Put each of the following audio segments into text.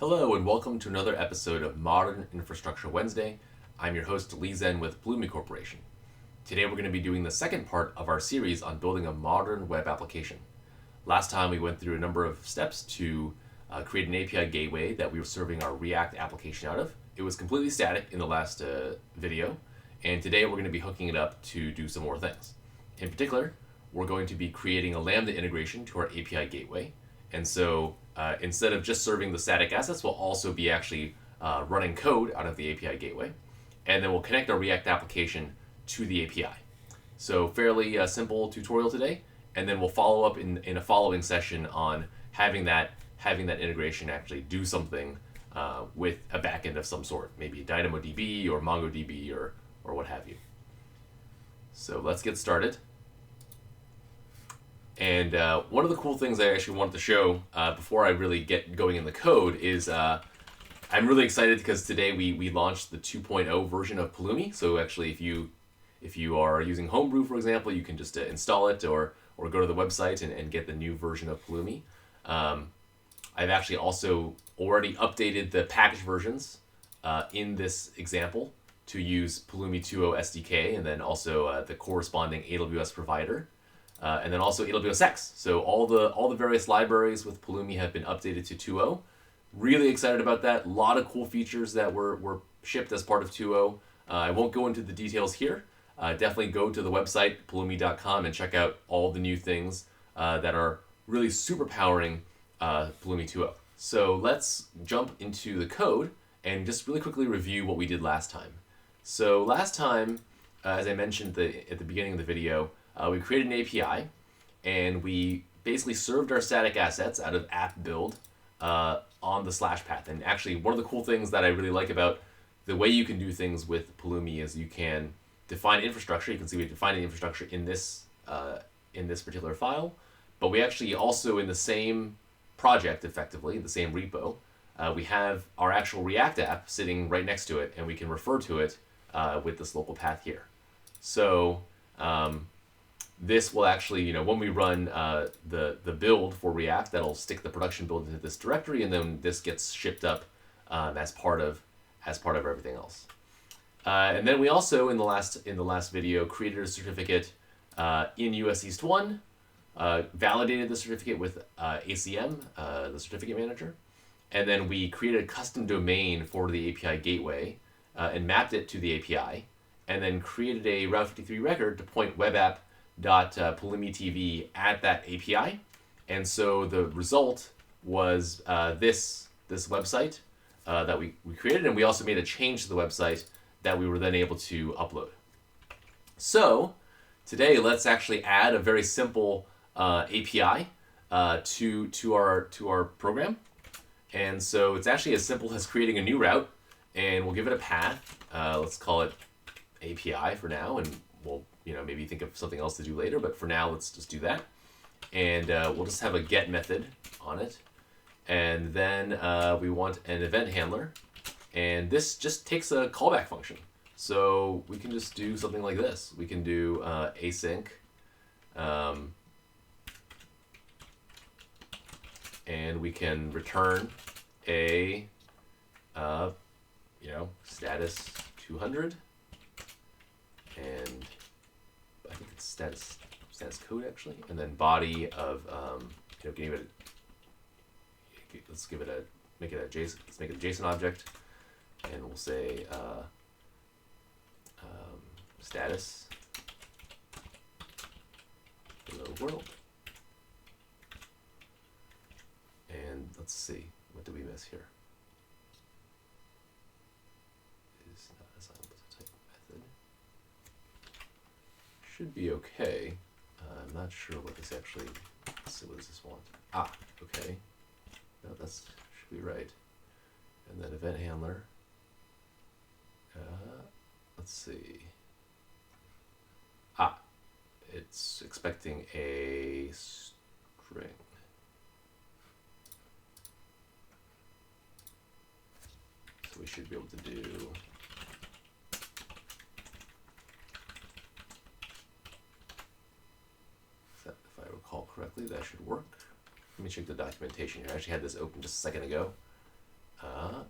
Hello and welcome to another episode of Modern Infrastructure Wednesday. I'm your host Lee Zen with Pulumi Corporation. Today we're going to be doing the second part of our series on building a modern web application. Last time we went through a number of steps to create an API gateway that we were serving our React application out of. It was completely static in the last video, and today we're going to be hooking it up to do some more things. In particular, we're going to be creating a Lambda integration to our API gateway. And so instead of just serving the static assets, we'll also be actually running code out of the API gateway. And then we'll connect our React application to the API. So fairly simple tutorial today. And then we'll follow up in a following session on having that integration actually do something with a backend of some sort, maybe DynamoDB or MongoDB or what have you. So let's get started. And one of the cool things I actually wanted to show before I really get going in the code is I'm really excited because today we launched the 2.0 version of Pulumi. So actually, if you are using Homebrew, for example, you can just install it or go to the website and get the new version of Pulumi. I've actually also already updated the package versions in this example to use Pulumi 2.0 SDK and then also the corresponding AWS provider. And then also AWS X. So all the various libraries with Pulumi have been updated to 2.0. Really excited about that. A lot of cool features that were shipped as part of 2.0. I won't go into the details here. Definitely go to the website, pulumi.com, and check out all the new things that are really super powering Pulumi 2.0. So let's jump into the code and just really quickly review what we did last time. So last time, as I mentioned at the beginning of the video, we created an API, and we basically served our static assets out of app build on the slash path. And actually, one of the cool things that I really like about the way you can do things with Pulumi is you can define infrastructure. You can see we defined the infrastructure in this particular file, but we actually also in the same project, effectively, the same repo, we have our actual React app sitting right next to it, and we can refer to it with this local path here. So this will actually, when we run the build for React, that'll stick the production build into this directory, and then this gets shipped up as part of everything else. And then we also in the last video created a certificate in US East 1, validated the certificate with ACM, the certificate manager, and then we created a custom domain for the API gateway and mapped it to the API, and then created a Route 53 record to point web app .pulumi.tv at that API, and so the result was this website that we created, and we also made a change to the website that we were then able to upload. So today, let's actually add a very simple API to our program, and so it's actually as simple as creating a new route, and we'll give it a path. Let's call it API for now, and we'll maybe think of something else to do later, but for now, let's just do that. And we'll just have a get method on it. And then we want an event handler. And this just takes a callback function. So we can just do something like this. We can do async. And we can return a status 200. And I think it's status code actually, and then body of let's make it a JSON. Let's make it a JSON object, and we'll say status hello world. And let's see, what do we miss here? Is not assignable to type method. Should be okay. I'm not sure what this actually. So what does this want? Okay. No, that's should be right. And then event handler. Let's see. It's expecting a string. So we should be able to do. If I recall correctly, that should work. Let me check the documentation here. I actually had this open just a second ago. Oh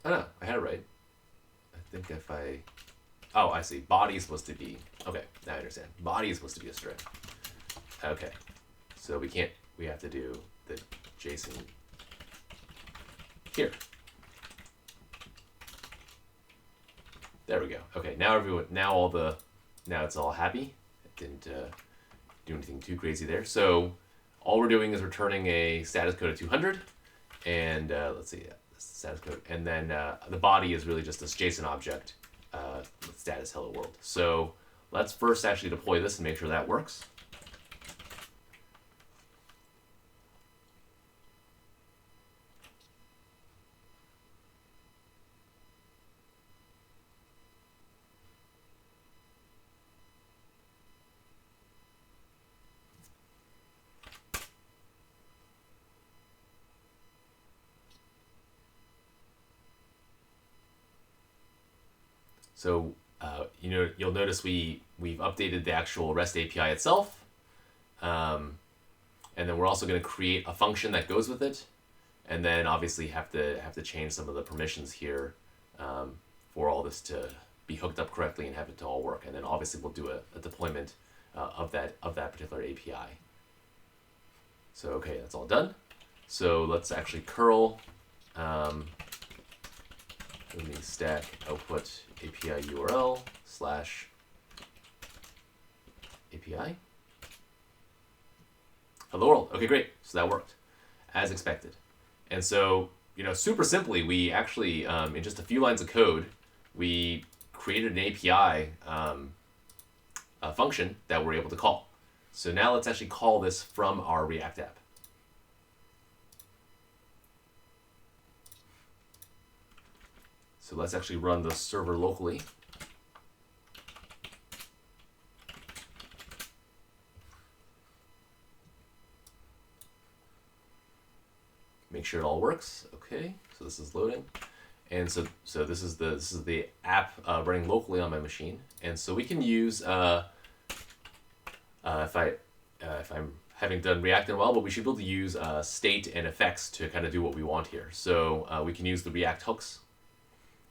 no, I had it right. I think if I... Oh, I see. Body is supposed to be... Okay, now I understand. Body is supposed to be a string. Okay. So we can't... We have to do the JSON here. There we go. Okay, now everyone... Now it's all happy. It didn't do anything too crazy there. So all we're doing is returning a status code of 200. And let's see, status code. And then the body is really just this JSON object with status hello world. So let's first actually deploy this and make sure that works. So you'll notice we've updated the actual REST API itself, and then we're also going to create a function that goes with it, and then obviously have to change some of the permissions here for all this to be hooked up correctly and have it to all work. And then obviously we'll do a deployment of that particular API. So okay, that's all done. So let's actually curl in the stack output API URL / API. Hello world. Okay, great. So that worked as expected. And so, super simply, we actually, in just a few lines of code, we created an API a function that we're able to call. So now let's actually call this from our React app. So let's actually run the server locally. Make sure it all works. Okay, so this is loading, and so this is the app running locally on my machine, and so we can use if I'm having done React in a while, but we should be able to use state and effects to kind of do what we want here. So we can use the React hooks.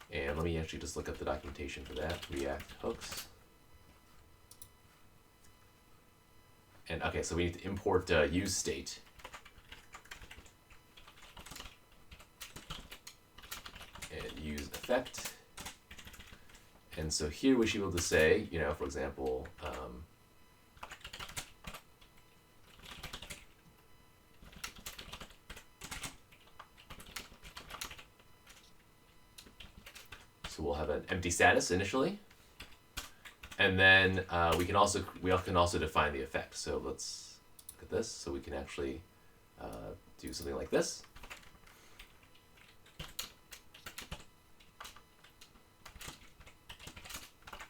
And let me actually just look up the documentation for that. React hooks. And okay, so we need to import use state. And use effect. And so here we should be able to say, for example, so we'll have an empty status initially, and then we can also define the effect. So let's look at this. So we can actually do something like this.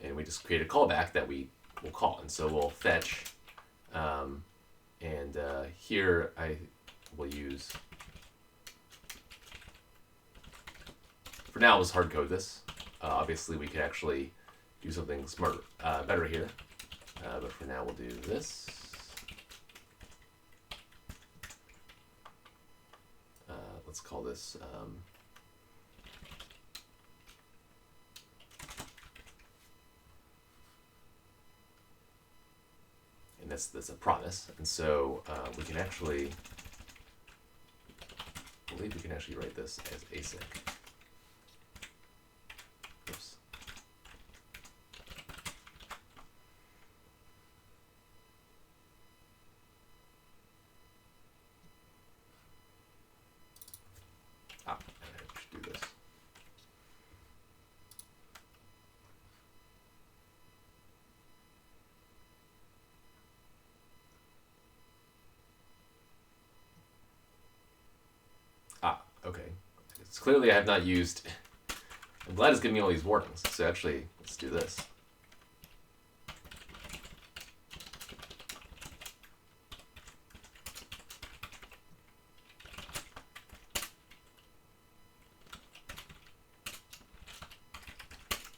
And we just create a callback that we will call. And so we'll fetch, and here I will use, for now let's hard code this. Obviously we could actually do something smarter, better here. But for now we'll do this. Let's call this and that's a promise. And so we can actually, I believe we can actually write this as async. Oops. I should do this. Okay. It's clearly I have not used. I'm glad it's giving me all these warnings. So actually, let's do this.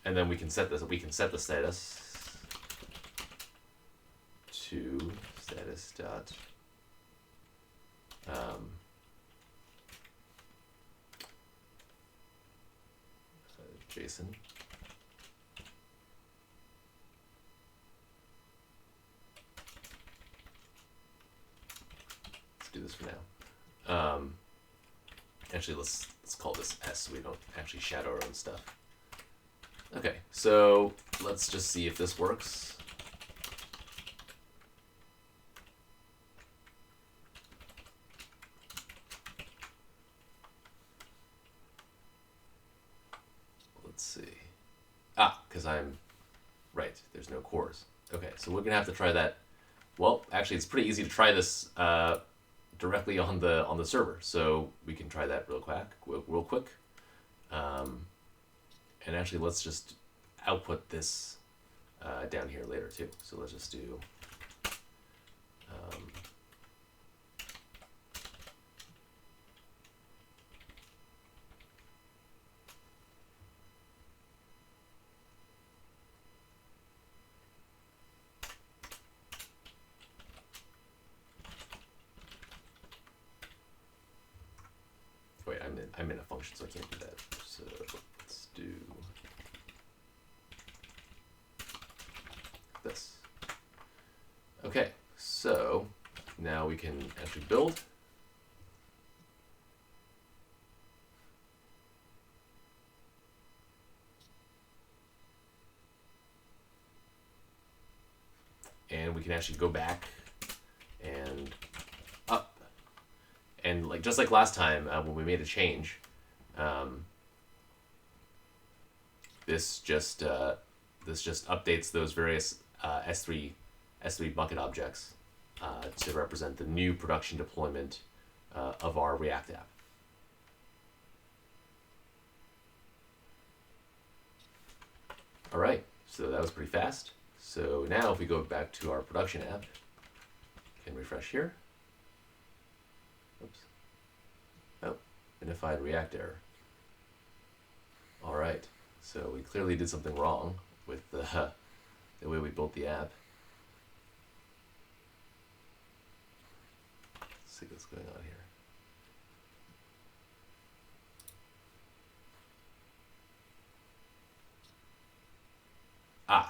And then we can set this. We can set the status to status dot JSON. Let's do this for now. Actually, let's call this S so we don't actually shadow our own stuff. Okay, so let's just see if this works. Let's see. Because I'm right. There's no cores. Okay, so we're gonna have to try that. Well, actually, it's pretty easy to try this directly on the server, so we can try that real quick. And actually, let's just output this down here later too. So let's just do. Wait, I'm in a function, so I can't do that. So let's do this. Okay, so now we can actually build. And we can actually go back and up. And just like last time when we made a change, this just updates those various S3 bucket objects to represent the new production deployment of our React app. All right, so that was pretty fast. So now if we go back to our production app, we can refresh here. Oops. Oh, minified React error. All right, so we clearly did something wrong with the way we built the app. Let's see what's going on here.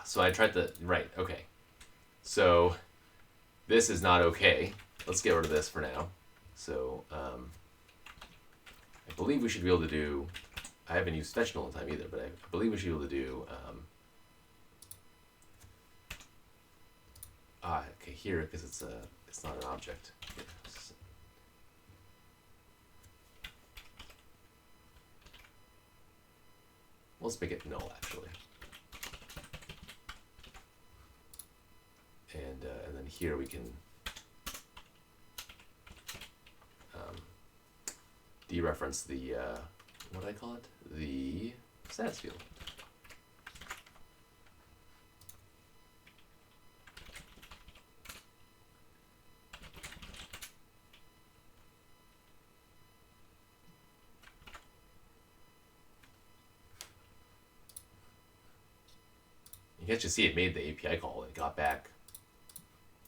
So I tried the, right, okay. So this is not okay. Let's get rid of this for now. So I believe we should be able to do, I haven't used fetch in a long time either, but I believe we should be able to do, okay, here, because it's not an object. Here. Let's make it null, actually. And then here we can dereference the, what do I call it? The status field. You can actually see it made the API call and got back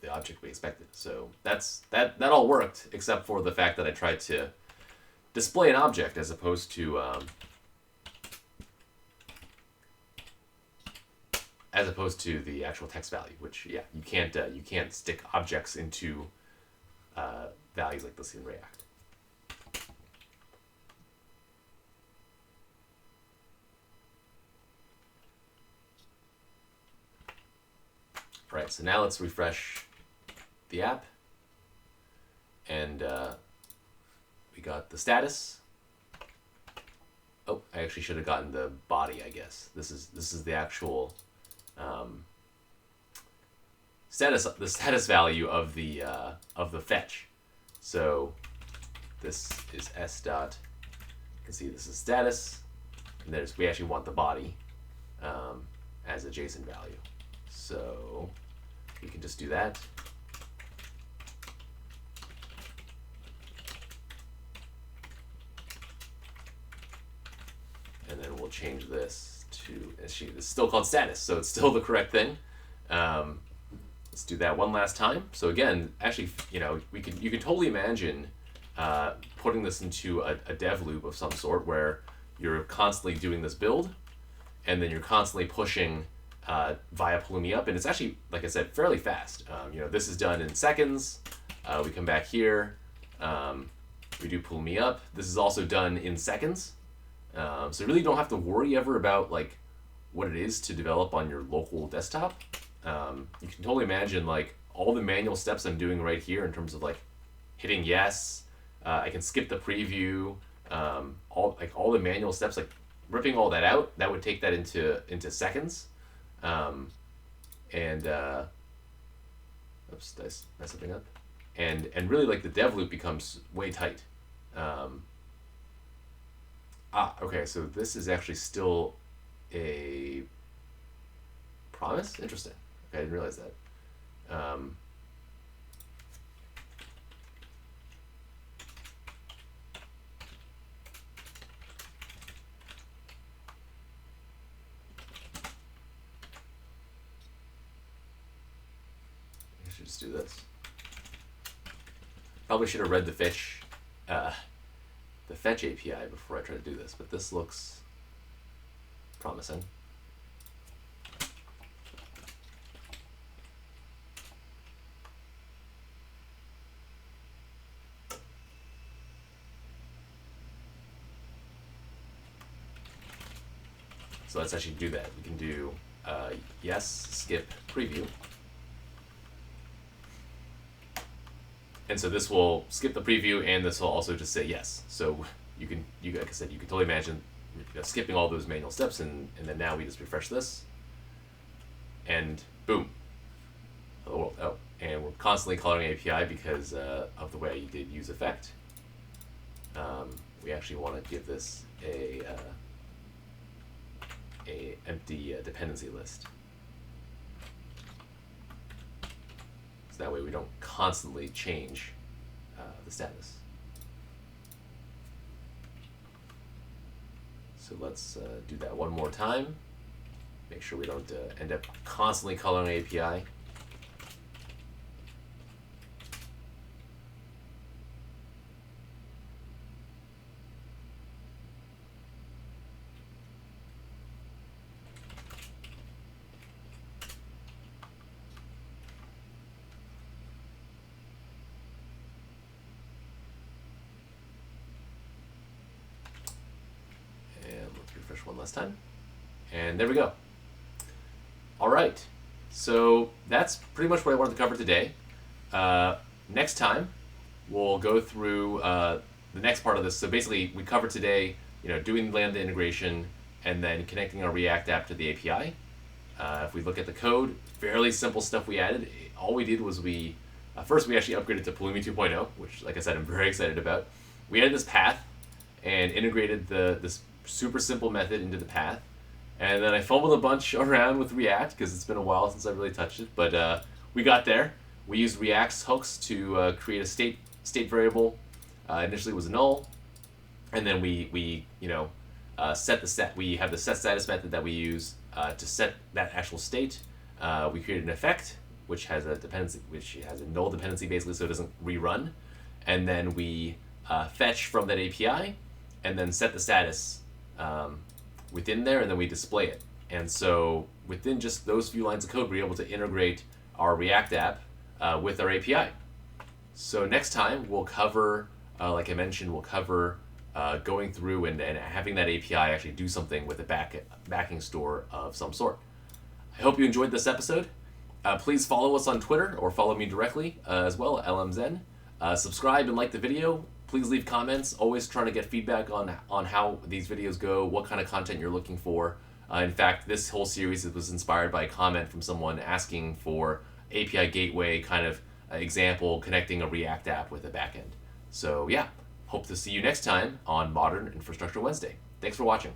the object we expected. So that all worked, except for the fact that I tried to display an object as opposed to the actual text value, which you can't stick objects into values like this in React. All right, so now let's refresh the app, and we got the status. Oh, I actually should have gotten the body, I guess. This is the actual status value of the fetch. So this is s dot. You can see this is status, and we actually want the body as a JSON value. So we can just do that. And then we'll change this to, it's still called status, so it's still the correct thing. Let's do that one last time. So again, actually, you can totally imagine putting this into a dev loop of some sort where you're constantly doing this build, and then you're constantly pushing via Pulumi up, and it's actually, like I said, fairly fast. This is done in seconds. We come back here, we do Pulumi up. This is also done in seconds. So you really don't have to worry ever about like what it is to develop on your local desktop. You can totally imagine like all the manual steps I'm doing right here in terms of like hitting yes. I can skip the preview. All the manual steps, like ripping all that out, that would take that into seconds. Oops, did I mess something up? And really like the dev loop becomes way tight. Okay, so this is actually still a promise? Interesting. Okay, I didn't realize that. I should just do this. Probably should have read the fetch API before I try to do this, but this looks promising. So let's actually do that. We can do yes, skip, preview. And so this will skip the preview, and this will also just say yes. So like I said, you can totally imagine skipping all those manual steps, and then now we just refresh this, and boom. And we're constantly calling API because of the way you did use effect. We actually want to give this a empty dependency list. So that way we don't constantly change the status. So let's do that one more time. Make sure we don't end up constantly calling API. Refresh one last time, and there we go. All right, so that's pretty much what I wanted to cover today. Next time we'll go through the next part of this. So basically we covered today, doing Lambda integration and then connecting our React app to the API. If we look at the code, fairly simple stuff we added. All we did was first we actually upgraded to Pulumi 2.0, which, like I said, I'm very excited about. We added this path and integrated this super simple method into the path, and then I fumbled a bunch around with React because it's been a while since I really touched it, but we got there. We used React's hooks to create a state variable. Initially it was null, and then we set the set. We have the set status method that we use to set that actual state. We created an effect which has a dependency, which has a null dependency basically, so it doesn't rerun, and then we fetch from that API and then set the status within there, and then we display it. And so within just those few lines of code, we're able to integrate our React app with our API. So next time we'll cover, like I mentioned, going through and having that API actually do something with a backing store of some sort. I hope you enjoyed this episode. Please follow us on Twitter or follow me directly as well, LMZen. Subscribe and like the video. Please leave comments. Always trying to get feedback on how these videos go, what kind of content you're looking for. In fact, this whole series was inspired by a comment from someone asking for API Gateway kind of example connecting a React app with a backend. So yeah, hope to see you next time on Modern Infrastructure Wednesday. Thanks for watching.